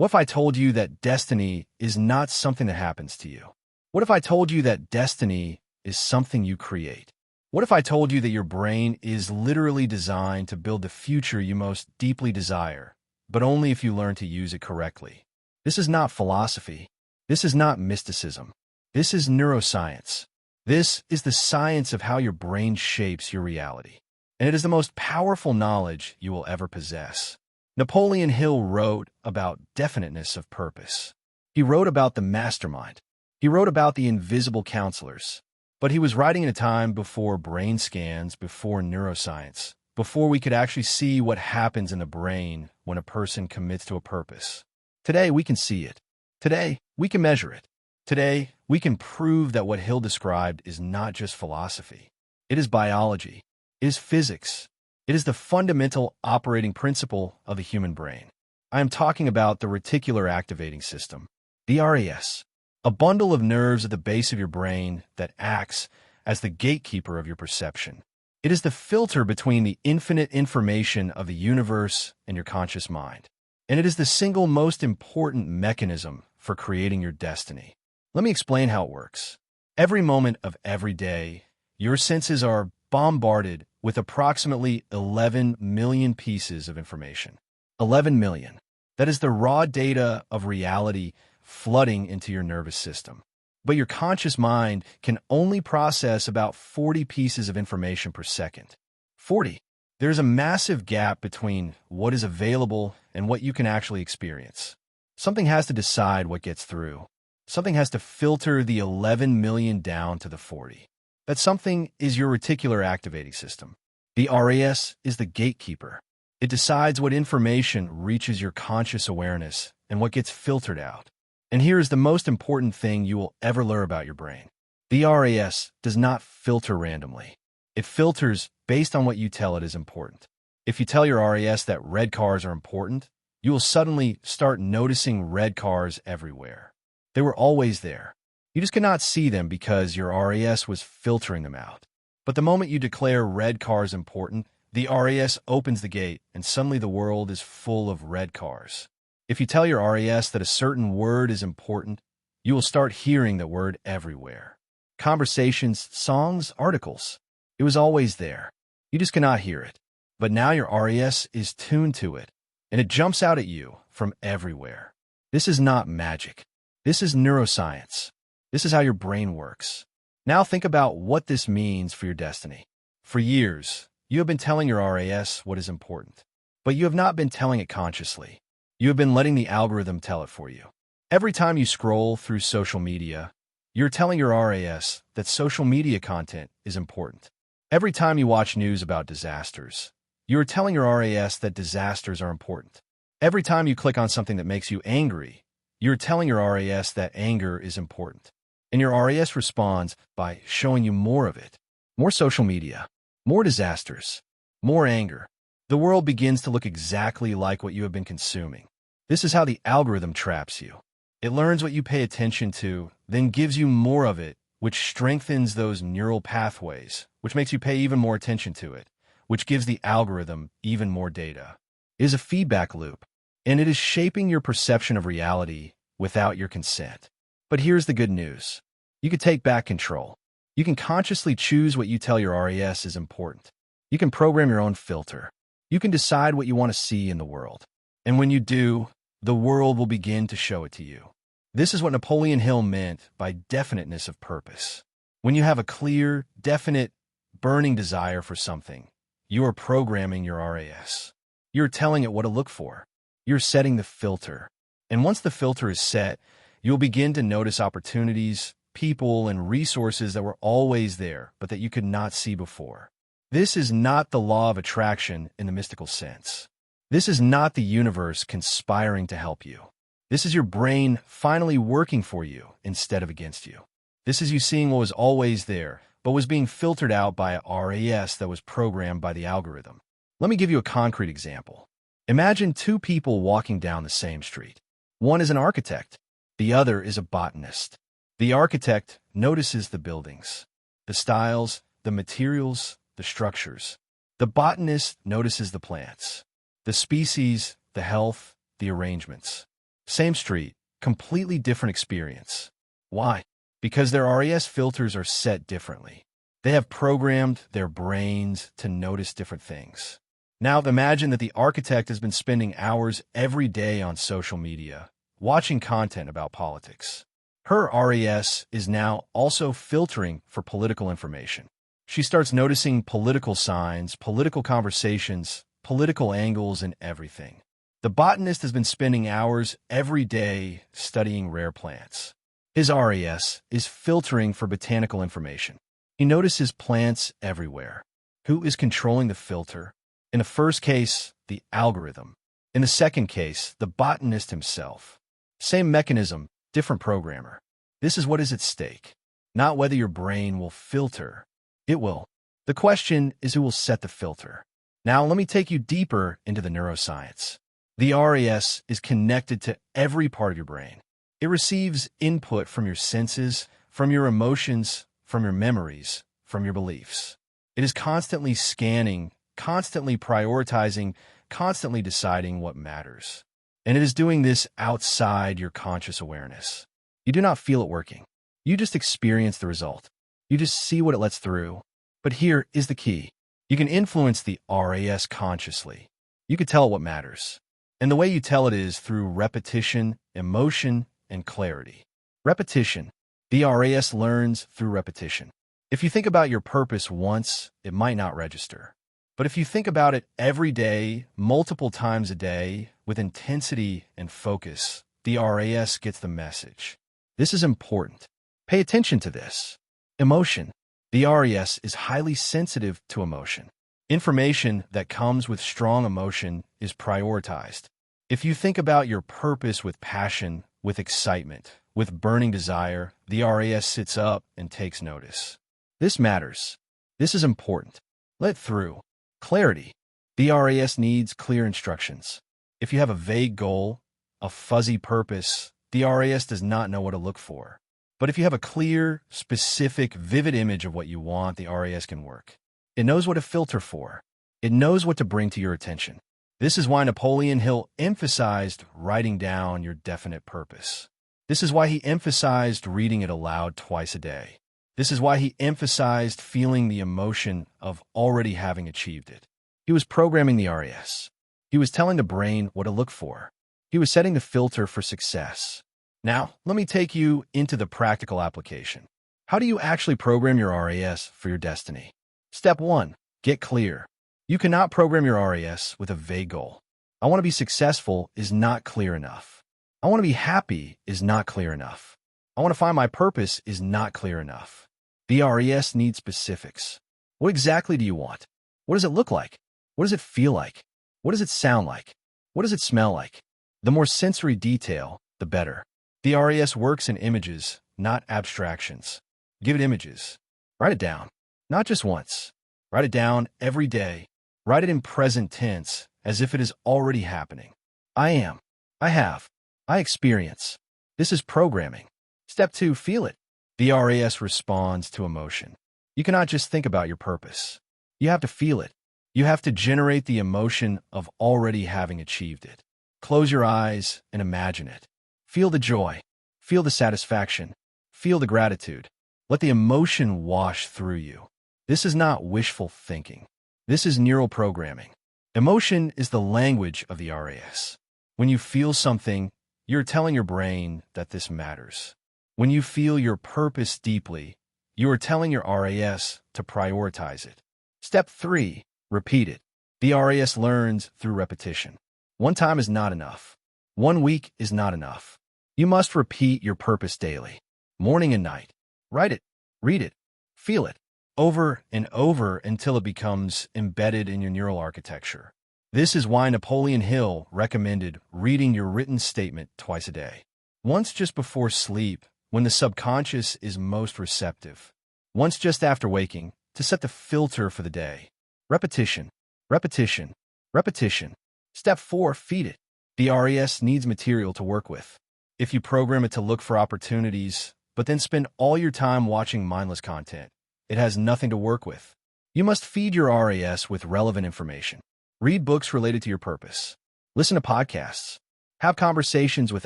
What if I told you that destiny is not something that happens to you? What if I told you that destiny is something you create? What if I told you that your brain is literally designed to build the future you most deeply desire, but only if you learn to use it correctly? This is not philosophy. This is not mysticism. This is neuroscience. This is the science of how your brain shapes your reality. And it is the most powerful knowledge you will ever possess. Napoleon Hill wrote about definiteness of purpose. He wrote about the mastermind. He wrote about the invisible counselors. But he was writing in a time before brain scans, before neuroscience, before we could actually see what happens in the brain when a person commits to a purpose. Today, we can see it. Today, we can measure it. Today, we can prove that what Hill described is not just philosophy. It is biology. It is physics. It is the fundamental operating principle of the human brain. I am talking about the Reticular Activating System, the RAS, a bundle of nerves at the base of your brain that acts as the gatekeeper of your perception. It is the filter between the infinite information of the universe and your conscious mind. And it is the single most important mechanism for creating your destiny. Let me explain how it works. Every moment of every day, your senses are bombarded with approximately 11 million pieces of information. 11 million. That is the raw data of reality flooding into your nervous system. But your conscious mind can only process about 40 pieces of information per second. 40. There's a massive gap between what is available and what you can actually experience. Something has to decide what gets through. Something has to filter the 11 million down to the 40. That something is your reticular activating system. The RAS is the gatekeeper. It decides what information reaches your conscious awareness and what gets filtered out. And here is the most important thing you will ever learn about your brain. The RAS does not filter randomly. It filters based on what you tell it is important. If you tell your RAS that red cars are important, you will suddenly start noticing red cars everywhere. They were always there. You just could not see them because your RAS was filtering them out. But the moment you declare red cars important, the RAS opens the gate and suddenly the world is full of red cars. If you tell your RAS that a certain word is important, you will start hearing that word everywhere. Conversations, songs, articles. It was always there. You just cannot hear it. But now your RAS is tuned to it, and it jumps out at you from everywhere. This is not magic. This is neuroscience. This is how your brain works. Now think about what this means for your destiny. For years, you have been telling your RAS what is important, but you have not been telling it consciously. You have been letting the algorithm tell it for you. Every time you scroll through social media, you're telling your RAS that social media content is important. Every time you watch news about disasters, you are telling your RAS that disasters are important. Every time you click on something that makes you angry, you're telling your RAS that anger is important. And your RAS responds by showing you more of it. More social media, more disasters, more anger. The world begins to look exactly like what you have been consuming. This is how the algorithm traps you. It learns what you pay attention to, then gives you more of it, which strengthens those neural pathways, which makes you pay even more attention to it, which gives the algorithm even more data. It is a feedback loop, and it is shaping your perception of reality without your consent. But here's the good news. You can take back control. You can consciously choose what you tell your RAS is important. You can program your own filter. You can decide what you want to see in the world. And when you do, the world will begin to show it to you. This is what Napoleon Hill meant by definiteness of purpose. When you have a clear, definite, burning desire for something, you are programming your RAS. You're telling it what to look for. You're setting the filter. And once the filter is set, you'll begin to notice opportunities, people, and resources that were always there, but that you could not see before. This is not the law of attraction in the mystical sense. This is not the universe conspiring to help you. This is your brain finally working for you instead of against you. This is you seeing what was always there, but was being filtered out by a RAS that was programmed by the algorithm. Let me give you a concrete example. Imagine two people walking down the same street. One is an architect. The other is a botanist. The architect notices the buildings, the styles, the materials, the structures. The botanist notices the plants, the species, the health, the arrangements. Same street, completely different experience. Why? Because their RES filters are set differently. They have programmed their brains to notice different things. Now imagine that the architect has been spending hours every day on social media, watching content about politics. Her RES is now also filtering for political information. She starts noticing political signs, political conversations, political angles, and everything. The botanist has been spending hours every day studying rare plants. His RES is filtering for botanical information. He notices plants everywhere. Who is controlling the filter? In the first case, the algorithm. In the second case, the botanist himself. Same mechanism, different programmer. This is what is at stake. Not whether your brain will filter. It will. The question is who will set the filter. Now let me take you deeper into the neuroscience. The RES is connected to every part of your brain. It receives input from your senses, from your emotions, from your memories, from your beliefs. It is constantly scanning, constantly prioritizing, constantly deciding what matters. And it is doing this outside your conscious awareness. You do not feel it working. You just experience the result. You just see what it lets through. But here is the key. You can influence the RES consciously. You can tell it what matters. And the way you tell it is through repetition, emotion, and clarity. Repetition. The RES learns through repetition. If you think about your purpose once, it might not register. But if you think about it every day, multiple times a day, with intensity and focus, the RES gets the message. This is important. Pay attention to this. Emotion. The RES is highly sensitive to emotion. Information that comes with strong emotion is prioritized. If you think about your purpose with passion, with excitement, with burning desire, the RES sits up and takes notice. This matters. This is important. Let through. Clarity. The RES needs clear instructions. If you have a vague goal, a fuzzy purpose, the RES does not know what to look for. But if you have a clear, specific, vivid image of what you want, the RES can work. It knows what to filter for. It knows what to bring to your attention. This is why Napoleon Hill emphasized writing down your definite purpose. This is why he emphasized reading it aloud twice a day. This is why he emphasized feeling the emotion of already having achieved it. He was programming the RES. He was telling the brain what to look for. He was setting the filter for success. Now, let me take you into the practical application. How do you actually program your RES for your destiny? Step 1. Get clear. You cannot program your RES with a vague goal. I want to be successful is not clear enough. I want to be happy is not clear enough. I want to find my purpose is not clear enough. The RES needs specifics. What exactly do you want? What does it look like? What does it feel like? What does it sound like? What does it smell like? The more sensory detail, the better. The RES works in images, not abstractions. Give it images. Write it down. Not just once. Write it down every day. Write it in present tense, as if it is already happening. I am. I have. I experience. This is programming. Step 2, feel it. The RES responds to emotion. You cannot just think about your purpose. You have to feel it. You have to generate the emotion of already having achieved it. Close your eyes and imagine it. Feel the joy. Feel the satisfaction. Feel the gratitude. Let the emotion wash through you. This is not wishful thinking. This is neural programming. Emotion is the language of the RES. When you feel something, you're telling your brain that this matters. When you feel your purpose deeply, you are telling your RES to prioritize it. Step 3. Repeat it. The RES learns through repetition. One time is not enough. 1 week is not enough. You must repeat your purpose daily, morning and night. Write it, read it, feel it, over and over until it becomes embedded in your neural architecture. This is why Napoleon Hill recommended reading your written statement twice a day. Once just before sleep, when the subconscious is most receptive. Once just after waking, to set the filter for the day. Repetition, repetition, repetition. Step 4, feed it. The RES needs material to work with. If you program it to look for opportunities, but then spend all your time watching mindless content, it has nothing to work with. You must feed your RES with relevant information. Read books related to your purpose. Listen to podcasts. Have conversations with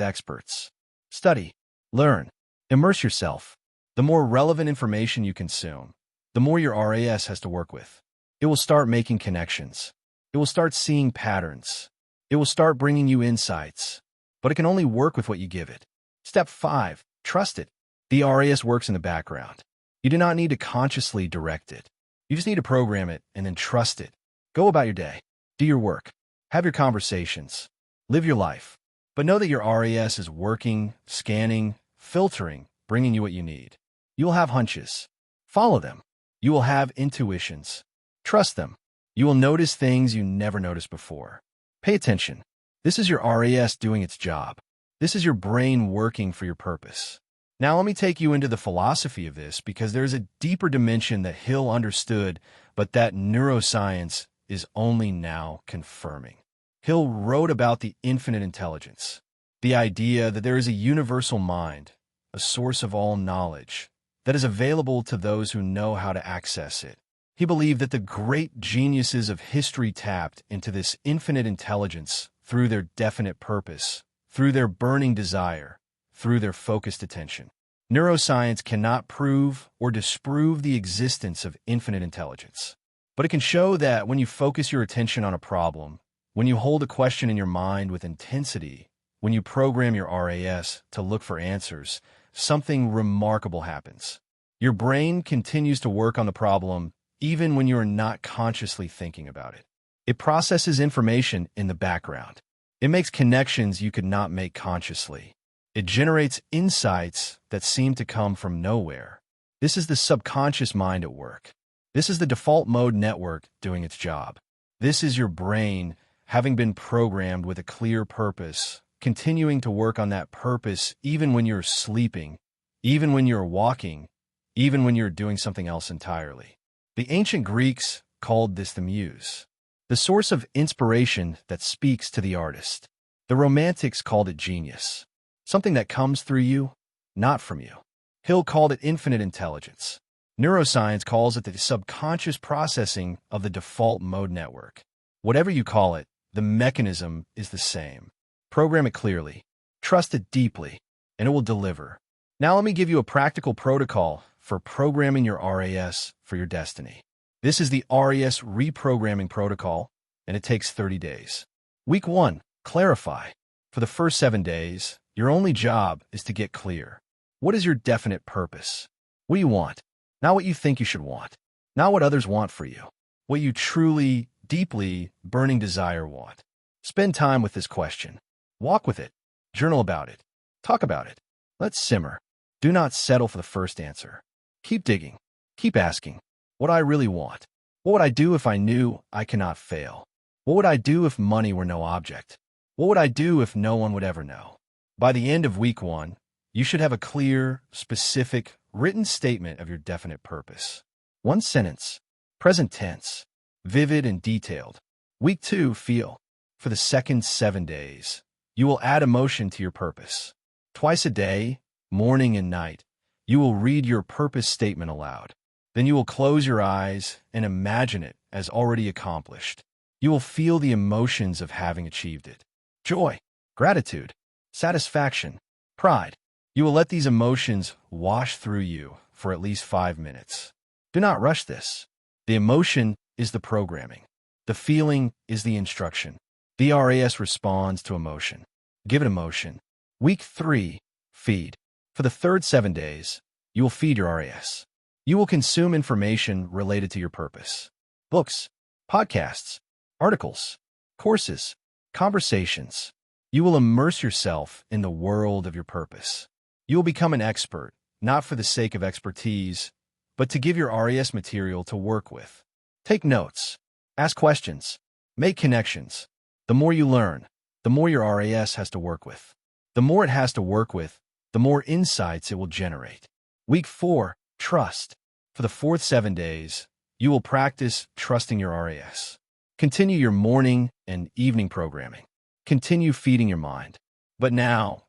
experts. Study. Learn. Immerse yourself. The more relevant information you consume, the more your RAS has to work with. It will start making connections. It will start seeing patterns. It will start bringing you insights. But it can only work with what you give it. Step 5. Trust it. The RAS works in the background. You do not need to consciously direct it. You just need to program it and then trust it. Go about your day. Do your work. Have your conversations. Live your life. But know that your RAS is working, scanning, filtering, bringing you what you need. You will have hunches. Follow them. You will have intuitions. Trust them. You will notice things you never noticed before. Pay attention. This is your RAS doing its job. This is your brain working for your purpose. Now let me take you into the philosophy of this, because there's a deeper dimension that Hill understood, but that neuroscience is only now confirming. Hill wrote about the infinite intelligence, the idea that there is a universal mind, a source of all knowledge, that is available to those who know how to access it. He believed that the great geniuses of history tapped into this infinite intelligence through their definite purpose, through their burning desire, through their focused attention. Neuroscience cannot prove or disprove the existence of infinite intelligence, but it can show that when you focus your attention on a problem, when you hold a question in your mind with intensity, when you program your RAS to look for answers, something remarkable happens. Your brain continues to work on the problem even when you are not consciously thinking about it. It processes information in the background. It makes connections you could not make consciously. It generates insights that seem to come from nowhere. This is the subconscious mind at work. This is the default mode network doing its job. This is your brain, having been programmed with a clear purpose, continuing to work on that purpose even when you're sleeping, even when you're walking, even when you're doing something else entirely. The ancient Greeks called this the muse, the source of inspiration that speaks to the artist. The Romantics called it genius, something that comes through you, not from you. Hill called it infinite intelligence. Neuroscience calls it the subconscious processing of the default mode network. Whatever you call it, the mechanism is the same. Program it clearly, trust it deeply, and it will deliver. Now let me give you a practical protocol for programming your RAS for your destiny. This is the RAS reprogramming protocol, and it takes 30 days. Week 1, clarify. For the first 7 days, your only job is to get clear. What is your definite purpose? What do you want? Not what you think you should want. Not what others want for you. What you truly, deeply, burning desire want. Spend time with this question. Walk with it. Journal about it. Talk about it. Let's simmer. Do not settle for the first answer. Keep digging. Keep asking. What do I really want? What would I do if I knew I cannot fail? What would I do if money were no object? What would I do if no one would ever know? By the end of week 1, you should have a clear, specific, written statement of your definite purpose. 1 sentence, present tense, vivid and detailed. Week 2, feel. For the second 7 days, you will add emotion to your purpose. Twice a day, morning and night, you will read your purpose statement aloud. Then you will close your eyes and imagine it as already accomplished. You will feel the emotions of having achieved it. Joy, gratitude, satisfaction, pride. You will let these emotions wash through you for at least 5 minutes. Do not rush this. The emotion is the programming. The feeling is the instruction. The RAS responds to emotion. Give it emotion. Week 3, feed. For the third 7 days, you will feed your RAS. You will consume information related to your purpose. Books, podcasts, articles, courses, conversations. You will immerse yourself in the world of your purpose. You will become an expert, not for the sake of expertise, but to give your RAS material to work with. Take notes. Ask questions. Make connections. The more you learn, the more your RAS has to work with. The more it has to work with, the more insights it will generate. Week 4, trust. For the fourth 7 days, you will practice trusting your RAS. Continue your morning and evening programming. Continue feeding your mind. But now,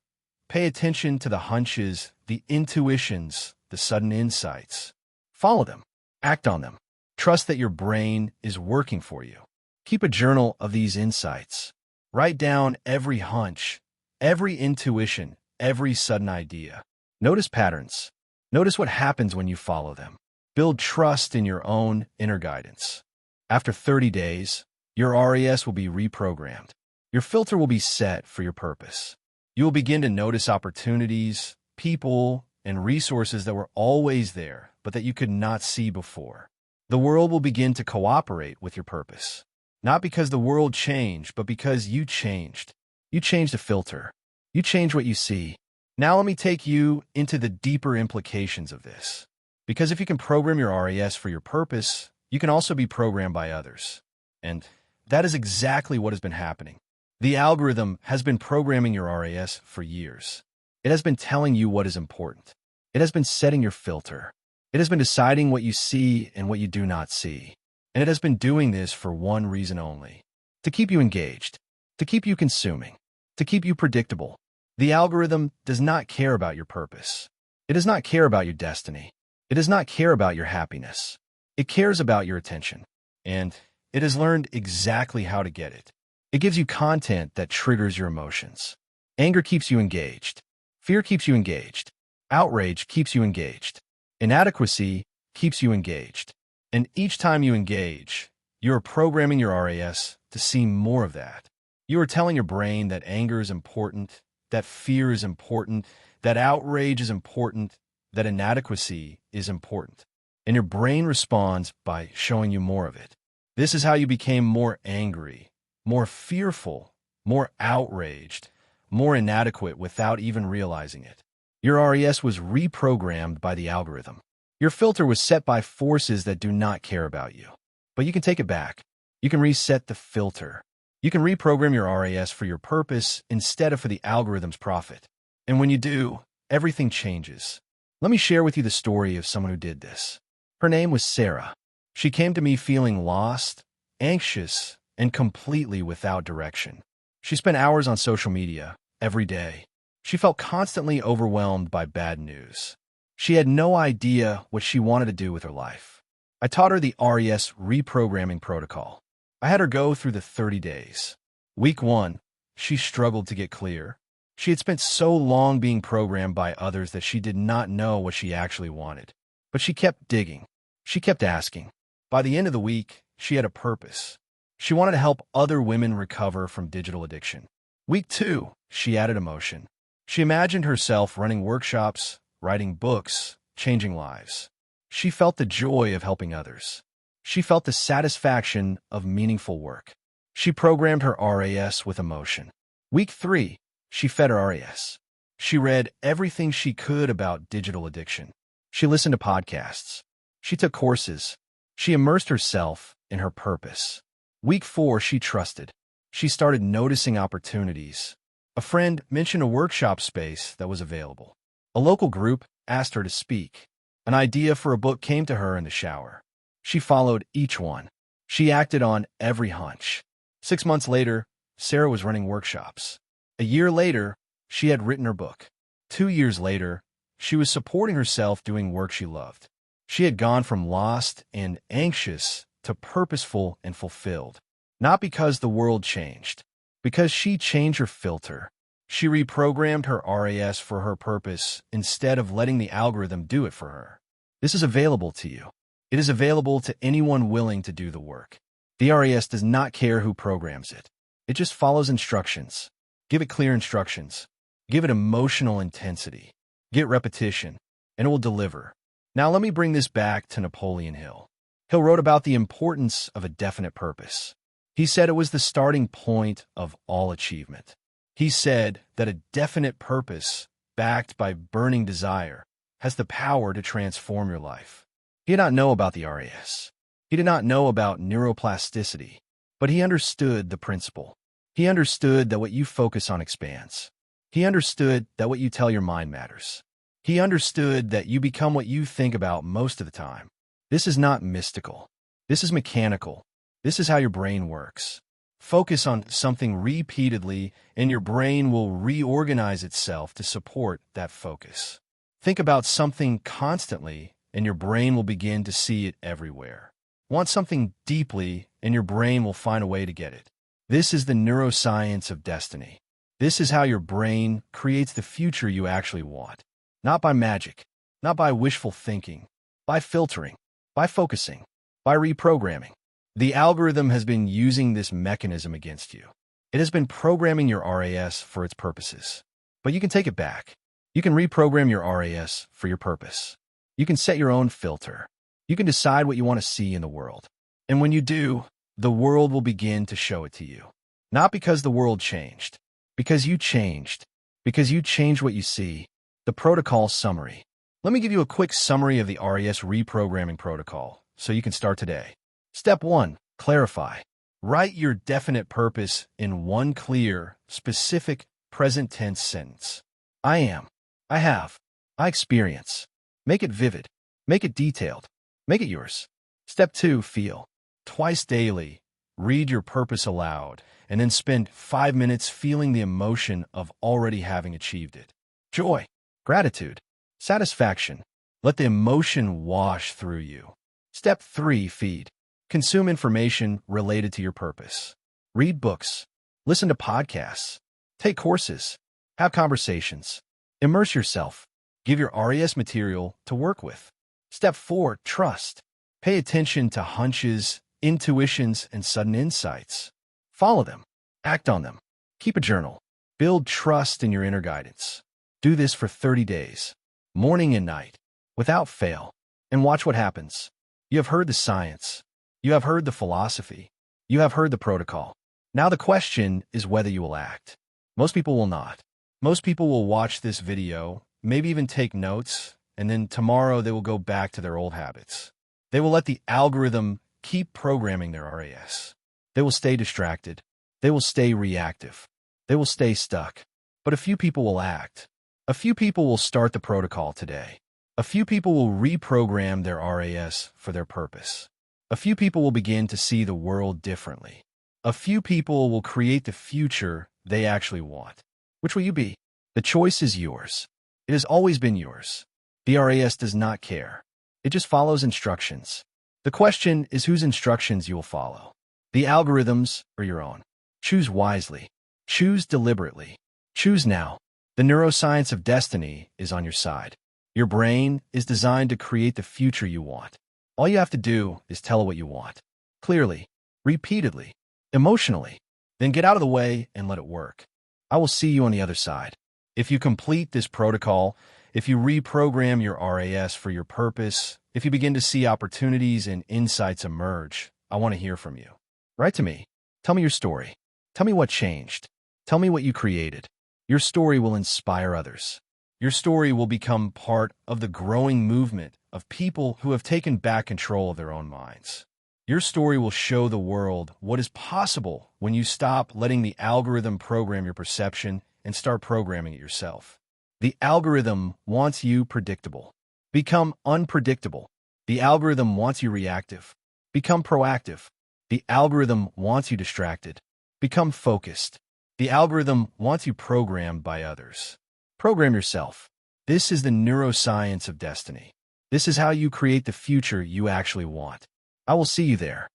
pay attention to the hunches, the intuitions, the sudden insights. Follow them. Act on them. Trust that your brain is working for you. Keep a journal of these insights. Write down every hunch, every intuition, every sudden idea. Notice patterns. Notice what happens when you follow them. Build trust in your own inner guidance. After 30 days, your RAS will be reprogrammed. Your filter will be set for your purpose. You will begin to notice opportunities, people, and resources that were always there, but that you could not see before. The world will begin to cooperate with your purpose. Not because the world changed, but because you changed. You changed the filter. You changed what you see. Now let me take you into the deeper implications of this. Because if you can program your RAS for your purpose, you can also be programmed by others. And that is exactly what has been happening. The algorithm has been programming your RAS for years. It has been telling you what is important. It has been setting your filter. It has been deciding what you see and what you do not see. And it has been doing this for one reason only: to keep you engaged, to keep you consuming, to keep you predictable. The algorithm does not care about your purpose. It does not care about your destiny. It does not care about your happiness. It cares about your attention. And it has learned exactly how to get it. It gives you content that triggers your emotions. Anger keeps you engaged. Fear keeps you engaged. Outrage keeps you engaged. Inadequacy keeps you engaged. And each time you engage, you are programming your RAS to see more of that. You are telling your brain that anger is important, that fear is important, that outrage is important, that inadequacy is important. And your brain responds by showing you more of it. This is how you became more angry, more fearful, more outraged, more inadequate without even realizing it. Your RAS was reprogrammed by the algorithm. Your filter was set by forces that do not care about you. But you can take it back. You can reset the filter. You can reprogram your RAS for your purpose instead of for the algorithm's profit. And when you do, everything changes. Let me share with you the story of someone who did this. Her name was Sarah. She came to me feeling lost, anxious, and completely without direction. She spent hours on social media every day. She felt constantly overwhelmed by bad news. She had no idea what she wanted to do with her life. I taught her the RAS reprogramming protocol. I had her go through the 30 days. Week 1, she struggled to get clear. She had spent so long being programmed by others that she did not know what she actually wanted. But she kept digging. She kept asking. By the end of the week, she had a purpose. She wanted to help other women recover from digital addiction. Week 2, she added emotion. She imagined herself running workshops, writing books, changing lives. She felt the joy of helping others. She felt the satisfaction of meaningful work. She programmed her RAS with emotion. Week 3, she fed her RAS. She read everything she could about digital addiction. She listened to podcasts. She took courses. She immersed herself in her purpose. Week 4, she trusted. She started noticing opportunities. A friend mentioned a workshop space that was available. A local group asked her to speak. An idea for a book came to her in the shower. She followed each one. She acted on every hunch. 6 months later, Sarah was running workshops. A year later, she had written her book. 2 years later, she was supporting herself doing work she loved. She had gone from lost and anxious to purposeful and fulfilled. Not because the world changed, because she changed her filter. She reprogrammed her RAS for her purpose instead of letting the algorithm do it for her. This is available to you. It is available to anyone willing to do the work. The RAS does not care who programs it. It just follows instructions. Give it clear instructions. Give it emotional intensity. Get repetition, and it will deliver. Now let me bring this back to Napoleon Hill. Hill wrote about the importance of a definite purpose. He said it was the starting point of all achievement. He said that a definite purpose, backed by burning desire, has the power to transform your life. He did not know about the RAS. He did not know about neuroplasticity, but he understood the principle. He understood that what you focus on expands. He understood that what you tell your mind matters. He understood that you become what you think about most of the time. This is not mystical. This is mechanical. This is how your brain works. Focus on something repeatedly, and your brain will reorganize itself to support that focus. Think about something constantly, and your brain will begin to see it everywhere. Want something deeply, and your brain will find a way to get it. This is the neuroscience of destiny. This is how your brain creates the future you actually want. Not by magic, not by wishful thinking, by filtering, by focusing, by reprogramming. The algorithm has been using this mechanism against you. It has been programming your RAS for its purposes. But you can take it back. You can reprogram your RAS for your purpose. You can set your own filter. You can decide what you want to see in the world. And when you do, the world will begin to show it to you. Not because the world changed, because you changed, because you changed what you see. The protocol summary. Let me give you a quick summary of the RAS reprogramming protocol so you can start today. Step 1. Clarify. Write your definite purpose in one clear, specific, present tense sentence. I am. I have. I experience. Make it vivid. Make it detailed. Make it yours. Step 2. Feel. Twice daily, read your purpose aloud, and then spend 5 minutes feeling the emotion of already having achieved it. Joy. Gratitude. Satisfaction. Let the emotion wash through you. Step 3. Feed. Consume information related to your purpose. Read books. Listen to podcasts. Take courses. Have conversations. Immerse yourself. Give your RAS material to work with. Step 4. Trust. Pay attention to hunches, intuitions, and sudden insights. Follow them. Act on them. Keep a journal. Build trust in your inner guidance. Do this for 30 days, morning and night, without fail, and watch what happens. You have heard the science. You have heard the philosophy. You have heard the protocol. Now the question is whether you will act. Most people will not. Most people will watch this video, maybe even take notes, and then tomorrow they will go back to their old habits. They will let the algorithm keep programming their RAS. They will stay distracted. They will stay reactive. They will stay stuck. But a few people will act. A few people will start the protocol today. A few people will reprogram their RAS for their purpose. A few people will begin to see the world differently. A few people will create the future they actually want. Which will you be? The choice is yours. It has always been yours. The RAS does not care. It just follows instructions. The question is whose instructions you will follow. The algorithms or your own. Choose wisely. Choose deliberately. Choose now. The neuroscience of destiny is on your side. Your brain is designed to create the future you want. All you have to do is tell it what you want. Clearly, repeatedly, emotionally. Then get out of the way and let it work. I will see you on the other side. If you complete this protocol, if you reprogram your RAS for your purpose, if you begin to see opportunities and insights emerge, I want to hear from you. Write to me. Tell me your story. Tell me what changed. Tell me what you created. Your story will inspire others. Your story will become part of the growing movement of people who have taken back control of their own minds. Your story will show the world what is possible when you stop letting the algorithm program your perception and start programming it yourself. The algorithm wants you predictable. Become unpredictable. The algorithm wants you reactive. Become proactive. The algorithm wants you distracted. Become focused. The algorithm wants you programmed by others. Program yourself. This is the neuroscience of destiny. This is how you create the future you actually want. I will see you there.